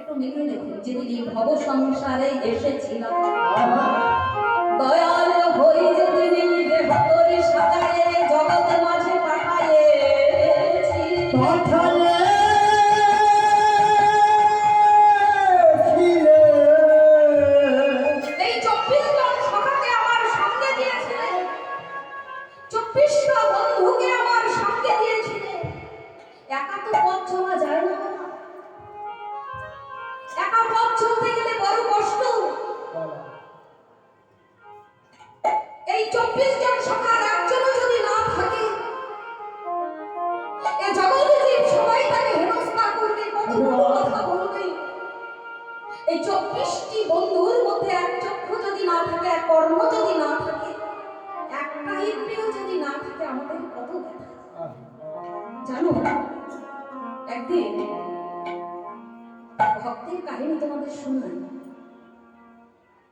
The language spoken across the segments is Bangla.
একটু লিখে দেখি, যেদিন ভব সংসারে এসেছিলাম দয়াল হই যেদিন দেহ করে সাজায়ে জগৎ মাঝে পাঠায়েছি এই 24 জন সখাকে আমার সঙ্গে দিয়েছিলেন, 24টা বন্ধুকে আমার সঙ্গে দিয়েছিলেন। একা তো পথ চলা যায় না, একা পথ চলতে গেলে বড় কষ্ট। এই 24 জন সখার একজনও যদি না থাকে, এই জগতে জীব সবাই তাকে হেনস্থা করবে, কত বড় কথা বলবে। এই 24টি বন্ধুর মধ্যে এক চক্ষু যদি না থাকে, এক কর্ম যদি না থাকে, একটা ইন্দ্রিয় যদি না থাকে, আমাদের কত ব্যথা। জানো, একদিন ভক্তের কাহিনী তোমাদের শুনলাম।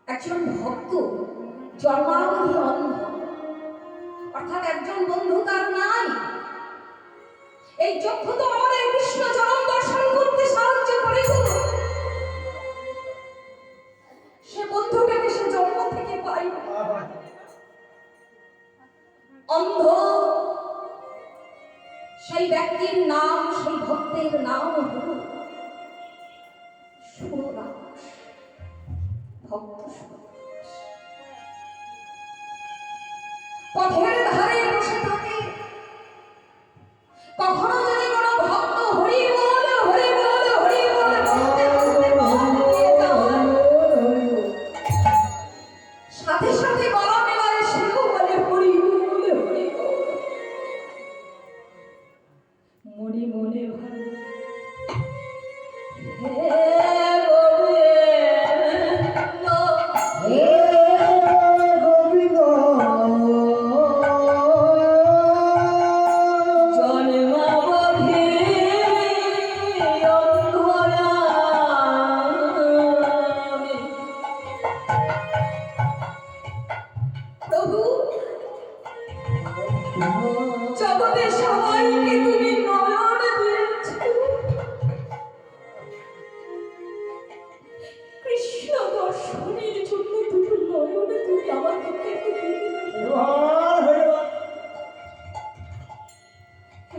একজন ভক্ত জন্মাবধি অন্ধ, অর্থাৎ একজন বন্ধু তার নাই। এই চক্ষু তো আমাদের কৃষ্ণ চরণ দর্শন করতে সাহায্য করে। সে বন্ধুটাকে সে জন্ম থেকে পাই, অন্ধ। সেই ব্যক্তির নাম, সেই ভক্তের নাম হল সুরদাস, ভক্ত সুরদাস। পথের ধারে বসে থাকে, কখনো যদি কোনো ভক্ত হরি বল হরি বল হরি বল বলতে বলতে বলিয়ে যায়, সাথে সাথে গলা মেলায় সেও বলে হরি বল হরি বল। মনে মনে ভাবে জগতের সবাইকে তুমি নয়ন দিয়েছ, কৃষ্ণ দর্শনের জন্য দুটো নয়ন তুমি আমাকে দেখে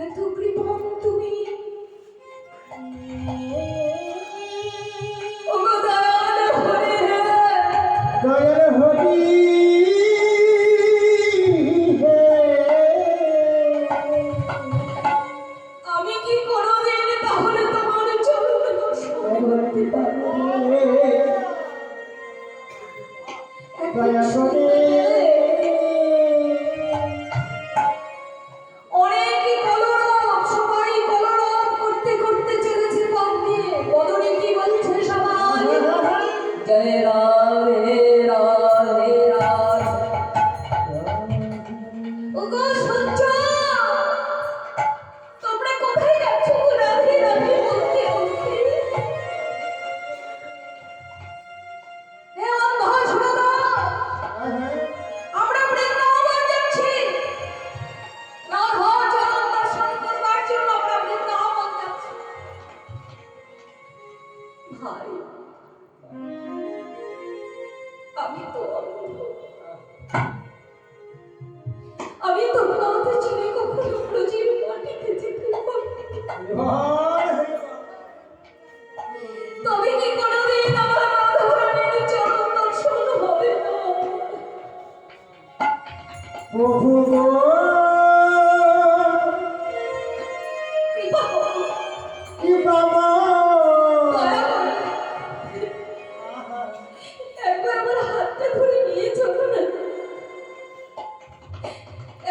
এত কৃপণ তুমি। ও দয়াল হরি, দয়াল হরি, আমি কি কোনোদিন তাহলে তোমার চরণ দর্শন করতে পারবো? অনেকে কলরব, সবাই কলরব করতে করতে চলেছে পথ দিয়ে। বদনে কি বলছে সবাই? জয় রাধে রাধে রাধে। ওগো সূর্য, তোমরা কোথায় যাচ্ছ? রাধে রাধে বলতে বলতে। হে অন্ধ সুরদা, আমরা বৃন্দাবন যাচ্ছি। রাধা চরণ দর্শন করবার জন্য আমরা বৃন্দাবন যাচ্ছি। ভাই, আমি তো অন্ধ, আমি তো পথ চিনে কখনো ব্রজের মাটিতে যেতে পারিনি। তবে কি কোনোদিন আমার রাধারানীর চরণ দর্শন হবে না? প্রভু গো, কৃপা করো, কৃপা দয়া করো, একবার আমার হাতটা ধরে নিয়ে চলো না।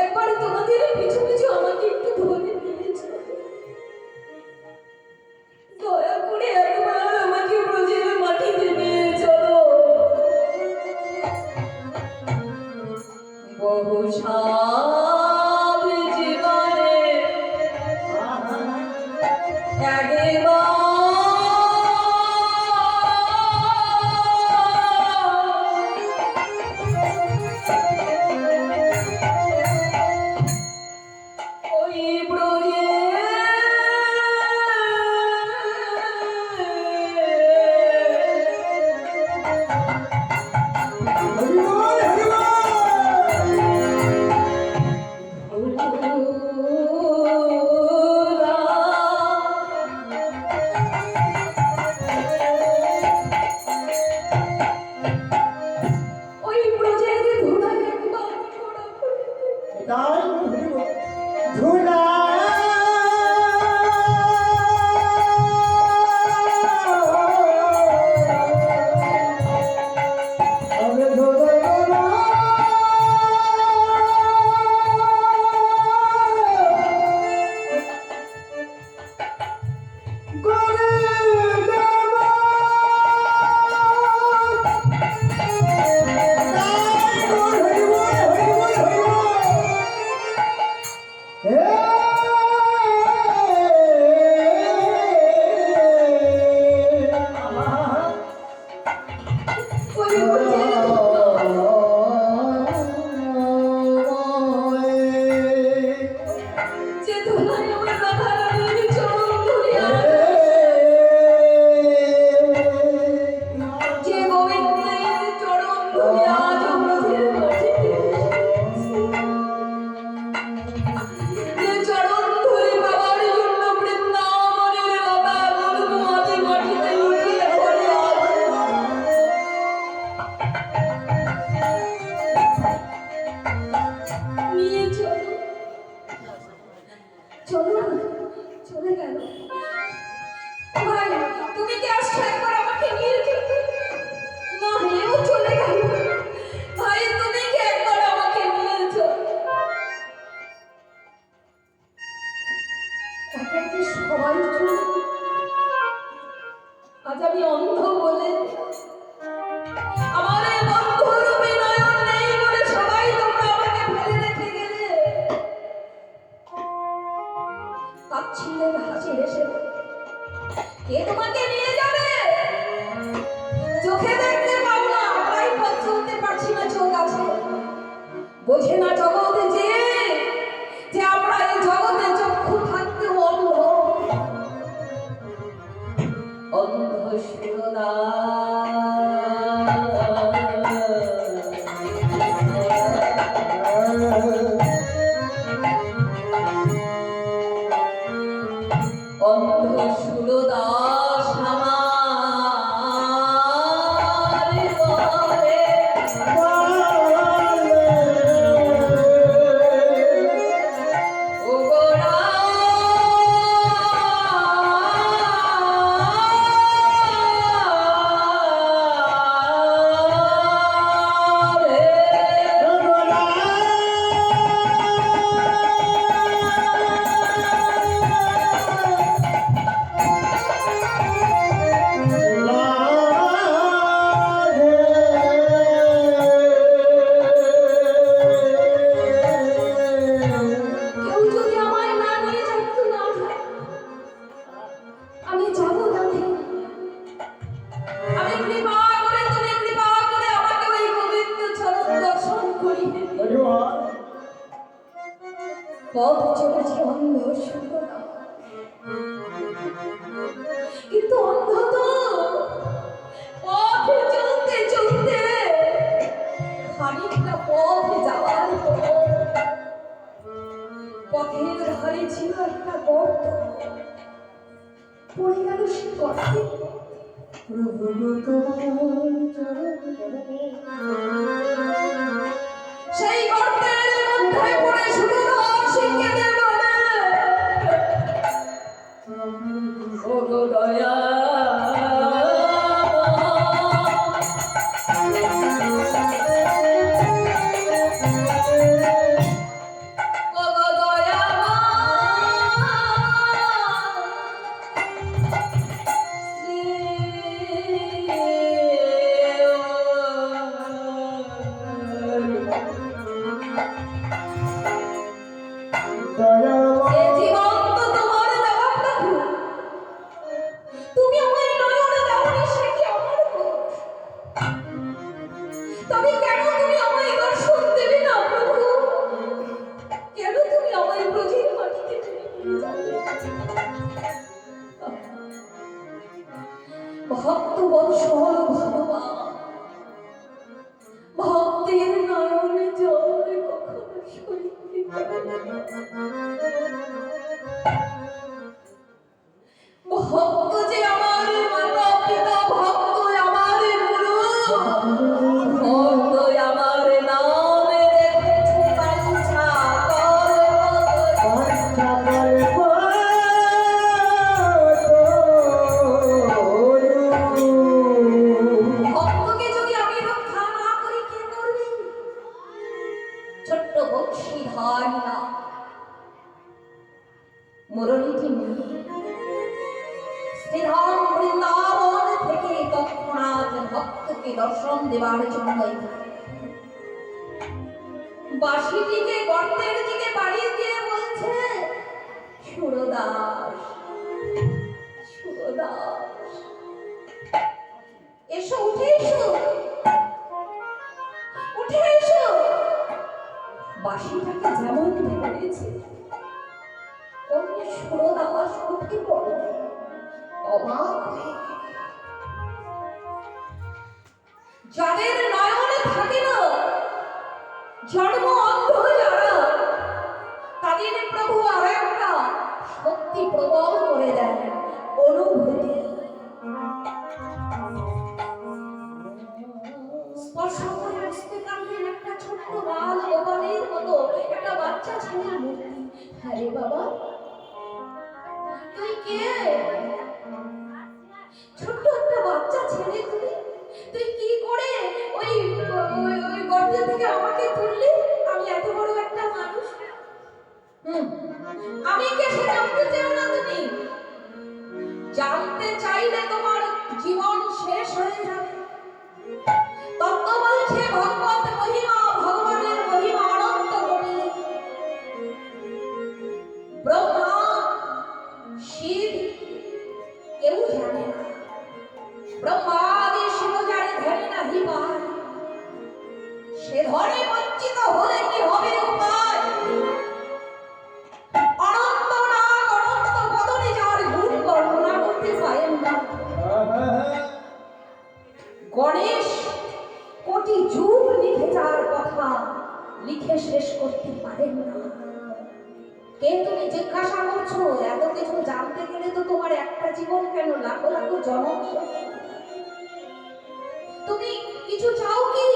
একবার তোমাদের পিছু পিছু আমাকে একটু ধরে নিয়ে চলো। দয়া করে একবার আমাকে ব্রজের মাটিতে নিয়ে চলো। বহু সাধ জীবনে একবার চলে গেল। ভাই তুমি কি আসছো একবার আমাকে নিয়ে যেতে? না, এও চলে গেল। ভাই তুমি কি একবার আমাকে নিয়ে যেও? একে একে সবাই চলে। আজ আমি অন্ধ বলে আমার এই বন্ধুর বিনয়ন নেই বলে সবাই তোমরা আমাকে ফেলে রেখে গেলে। তাচ্ছিল্যের হাসি হেসে কে তোমাকে নিয়ে যাবে? চোখে দেখতে পাও না, তাই পথ চলতে পারছি না, চোখ আছে। বোঝে না জগতে যে আমরা এই জগতে চক্ষু থাকতে অন্ধ। অন্ধ শিরোদা অন্ধ সুরদাস আমার বলে ও গোরা কেউ যদি আমায় না নিয়ে যেত না, আমি যাবো না। আমি কৃপা করে তুমি কৃপা করে আমাকে ওই গোবিন্দ চরণ দর্শন করিয়ে পথ চলেছে অন্ধ সুরদা। কিন্তু অন্ধ তো পথে চলতে চলতে খানিকটা পথ যাওয়ার পর পথের ধারে ছিল একটা গর্ত। পড়ে গেল সে গর্তে। সেই গর্তের মধ্যে পড়ে শুধু শিখে দেব ও গো দয়া ভক্ত বৎসল ভগবান, ভক্তের নয়নে জল কখনো সইতে পারে না। ভক্ত যে আমার মাতা পিতা, ভক্ত আমার গুরু, ভক্ত আমার নামে রেখেছে বাঞ্ছা ভক্তকে যদি আমি রক্ষা না করি কে করবে? ছোট্ট বংশীধারী না মুরলীটি নিয়ে শ্রীধাম বৃন্দাবন থেকে তৎক্ষণাৎ ভক্তকে দর্শন দেবার জন্য বাঁশিটিকে গর্তের দিকে বাড়িয়ে দিয়ে বলছে, সুরদাস সুরদাস এসো, উঠে এসো, উঠে এসো। বাঁশিটাকে যেমন ধরেছে অমনি সুরদাস উঠে পড়ে অবাক হয়ে। যাদের নয়নে থাকে না, জন্ম অন্ধ যারা, তাদের প্রভু আর একটা শক্তি প্রবল করে দেন, অনুভূতি। স্পর্শ করে আসতে কাঁদলেন একটা ছোট্ট বাল গোপালের মতো একটা বাচ্চা ছেলের মূর্তি। হ্যাঁ রে বাবা, জানতে চাইলে তোমার জীবন শেষ হয়ে যাবে। তত্ত্ব বলছে ভগবত মহিমা, ভগবানের মহিমা অনন্ত কোটি। ব্রহ্মা শিব কেউ জানে না, ব্রহ্মাদি শিব জানে ধরে নাহি পায়। সে ধরে বঞ্চিত হলে কি হবে উপায়? অনন্ত নাগ অনন্ত বদনে যার গুণ বর্ণনা করতে পারেন না। গণেশ কোটি যুগ লিখে যার কথা লিখে শেষ করতে পারেন না। কে তুমি জিজ্ঞাসা করছো? এত কিছু জানতে গেলে তো তোমার একটা জীবন কেন লাখো লাখো জনম। তুমি কিছু চাও কি?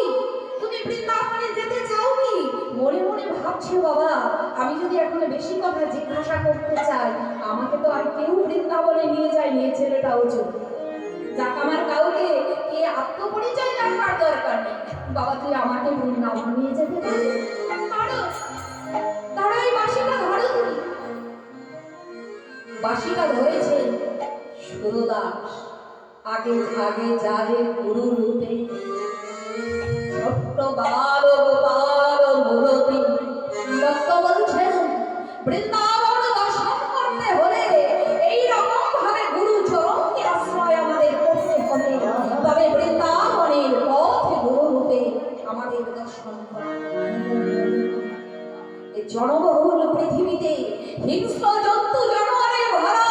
তুমি বৃন্দাবনে যেতে চাও কি? মনে মনে ভাবছো বাবা, আমি যদি এখন বেশি কথা জিজ্ঞাসা করতে চাই, আমাকে তো আর কেউ বৃন্দাবনে নিয়ে যায়, নিয়ে ছেলেটাও চলে যাক। আমার কাউকে কে আত্মপরিচয় জানবার দরকার নেই। বাবা তুই আমাকে বৃন্দাবন নিয়ে যেতে পারবি? ধরো এই বাঁশিটা ধরো। তুমি বাঁশিটা ধরেছেন সুরদাস, আগে আগে যাবে গুরু রূপে। ছোট্ট বাল গোপাল মূরতি দত্ত বলছেন বৃন্দাবন দর্শন করতে হলে এই রকম ভাবে গুরু চরণকে আশ্রয় আমাদের করতে হবে। তবে বৃন্দাবনের পথ গুরু রূপে আমাদের দর্শন করতে এই জনবহুল পৃথিবীতে হিংস্র জন্তু জানোয়ারে ভরা,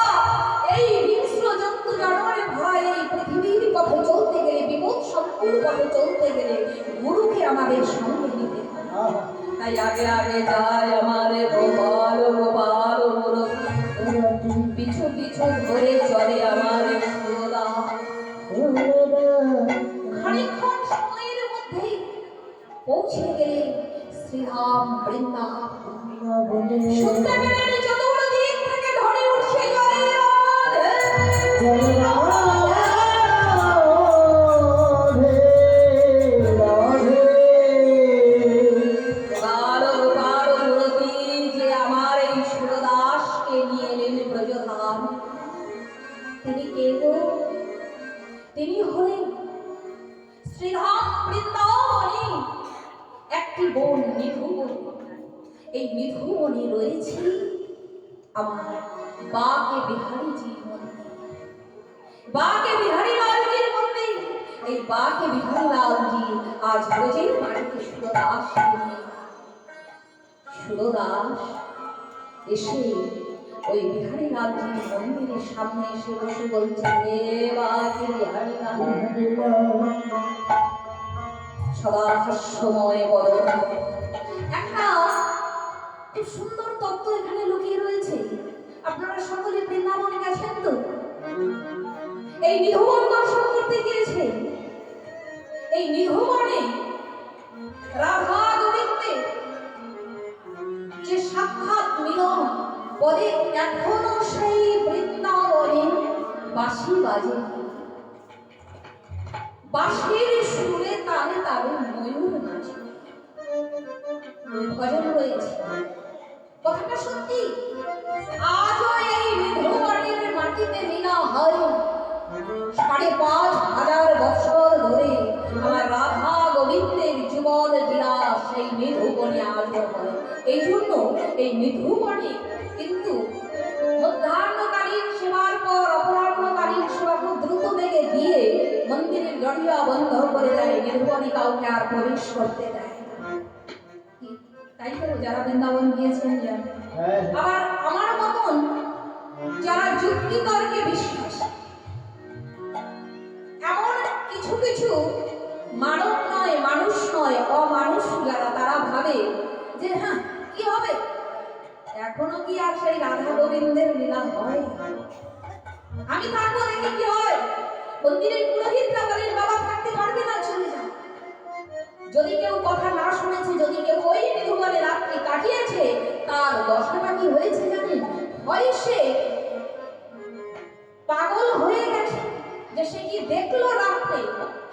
এই হিংস্র জন্তু জানোয়ারে ভরা এই পৃথিবীর পথে চলতে গেলে, বিপদ সম্পূর্ণ পথে চলতে গেলে গুরুকে আমাদের সঙ্গে নিতে হবে। তাই আগে আগে যায় আমার গোপাল গোপাল পিছু পিছু ধরে চলে আমার খানিকক্ষণ সময়ের মধ্যেই পৌঁছে গেলে শ্রীরাম বৃন্দাবন। শুনতে পেলেন চতুর্দিক থেকে ধরে উঠছে যে আমার এই সুরদাসকে নিয়ে এলেন ব্রজধাম। তিনি কে গো? তিনি হলেন শ্রীরাম বৃন্দাবনে একটি বন নিধুবন। এই নিধুবনে রয়েছে আমার বাকে বিহারীজির মন্দির, বাকে বিহারী লালজির মন্দির। এই বাকে বিহারী লালজি আজ ব্রজের মাটিতে সুরদাস এসে ওই বিহারী লালজির মন্দিরের সামনে এসে বসে বলছে, হে বাকে বিহারী লাল সদা হাস্যময় বদন। একটা খুব সুন্দর তত্ত্ব এখানে লুকিয়ে রয়েছে। আপনারা সকলে বৃন্দাবন গেছেন তো? এই নিধুবন দর্শন করতে গিয়েছেন। এই নিধুবনে রাধা গোবিন্দের যে সাক্ষাৎ মিলন পরে এখনো সেই বৃন্দাবনে বাঁশি বাজে। বাঁশির সুরে তালে তালে ময়ূর নাচে, ভজন রয়েছে। কথাটা সত্যি। আজও এই নিধুবনের মাটিতে লীলা হয়। ৫,৫০০ বছর ধরে আমার রাধা গোবিন্দের যুগল লীলা সেই নিধুবনে আজও হয়। এই জন্য এই নিধুবনে কিন্তু মধ্যাহ্নকালীন সেবার পর অপরাহ্নকালীন সেবাকে দ্রুত বেগে দিয়ে মন্দিরের দরজা বন্ধ করে দেয়। নিধুবনে কাউকে আর প্রবেশ করতে দেয় না। তাই তো যারা বৃন্দাবন গিয়েছেন জানেন। আবার আমার মতন যারা যুক্তি তর্কে বিশ্বাস, এমন কিছু কিছু মানব নয়, মানুষ নয়, অমানুষ যারা, তারা ভাবে যে হ্যাঁ কি হবে, এখনো কি আর সেই রাধা গোবিন্দের লীলা হয়? আমি থাকবো দেখি কি হয়। মন্দিরের পুরোহিতরা বলেন বাবা থাকতে পারবে না, চলে যাও। যদি কেউ কথা না শুনেছে, যদি কেউ ওই নিধুবনে রাত্রি কাটিয়েছে, তার দশাটা কি হয়েছে জানেন? হয় সে পাগল হয়ে গেছে, যে সে কি দেখলো রাত্রে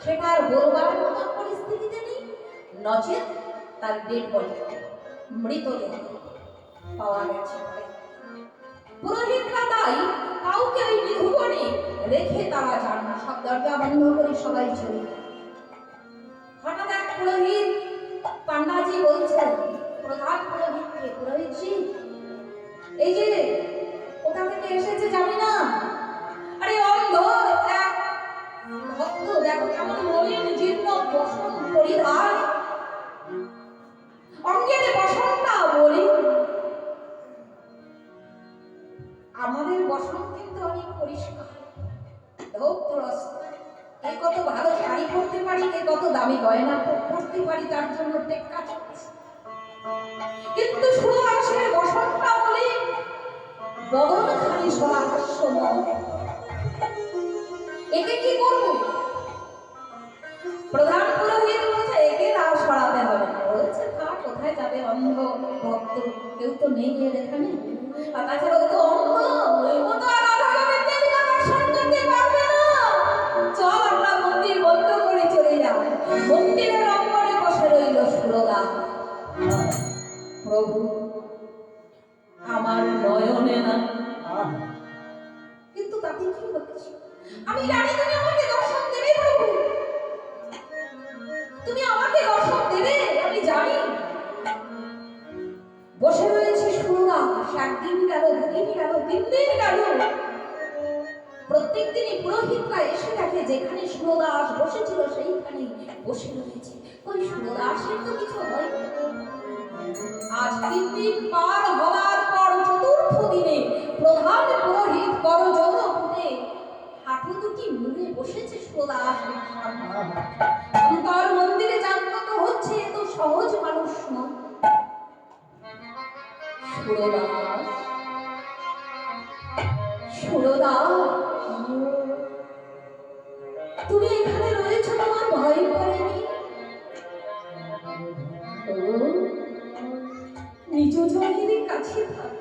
সেটা আর বলবার মতো পরিস্থিতিতে নেই, নচেত তার ডেড বডি মৃতদেহ পাওয়া গেছে। পুরোহিতরা তাই কাউকে ওই নিধুবনে দরজা বন্ধ করে সবাই চলে গেল। হঠাৎ এক পুরোহিত পান্ডাজি বলছেন, প্রধান পুরোহিতকে, পুরোহিতজি এই যে কোথা থেকে এসেছে জানি না, আরে অন্ধ এক ভক্ত, দেখো কেমন মলিন জীর্ণ বসন পরিধান, অঙ্গের বসনটা বলি, আমাদের বসন কিন্তু অনেক পরিষ্কার, কে কত ভালো শাড়ি পরতে পারি, কে কত দামি গয়না পরতে পারি, তার জন্য টেক্কা চলছে, কিন্তু সুরবাসের বসনটা বলি বদন খালি সহাস্যময়, একে কি করবো? প্রধান পুরোহিত বলছে একে না সরাতে হবে, বলছে তা কোথায় যাবে, অন্ধ ভক্ত, কেউ তো নেই এর এখানে, তাছাড়া ও তো অন্ধ, ও তো আর রাধা গোবিন্দের দর্শন করতে পারবে না, চল আমরা মন্দির বন্ধ করে চলে যাব। মন্দিরের অঙ্গনে বসে রইল সুরদা। প্রভু আমার নয়নে না, কিন্তু তাতে কি হচ্ছে, আমি জানি তুমি আমাকে দর্শন দেবে প্রভু, তুমি আমাকে দর্শন দেবে আমি জানি। বসে রয়েছে সুরদা, একদিন গেল, দুদিন গেল, 3 দিন গেল, প্রত্যেক দিনই পুরোহিতরা এসে দেখে যেখানে সুরদাস বসেছিল সেইখানে বসে রয়েছে, ওই সুরদাসের তো কিছু হয়। আজ 3 দিন পার হওয়ার পর চতুর্থ দিনে প্রধান পুরোহিত করজোড় উঠে হাঁটু দুটি মুড়ে বসেছে সুরদাস, অন্তর মন্দিরে জাগ্রত হচ্ছে, এত সহজ মানুষ নয়। সুরদাস, সুরদাস, তুমি এখানে রয়েছো, তোমার ভয় করেনি? নিজ জনের কাছে থাক,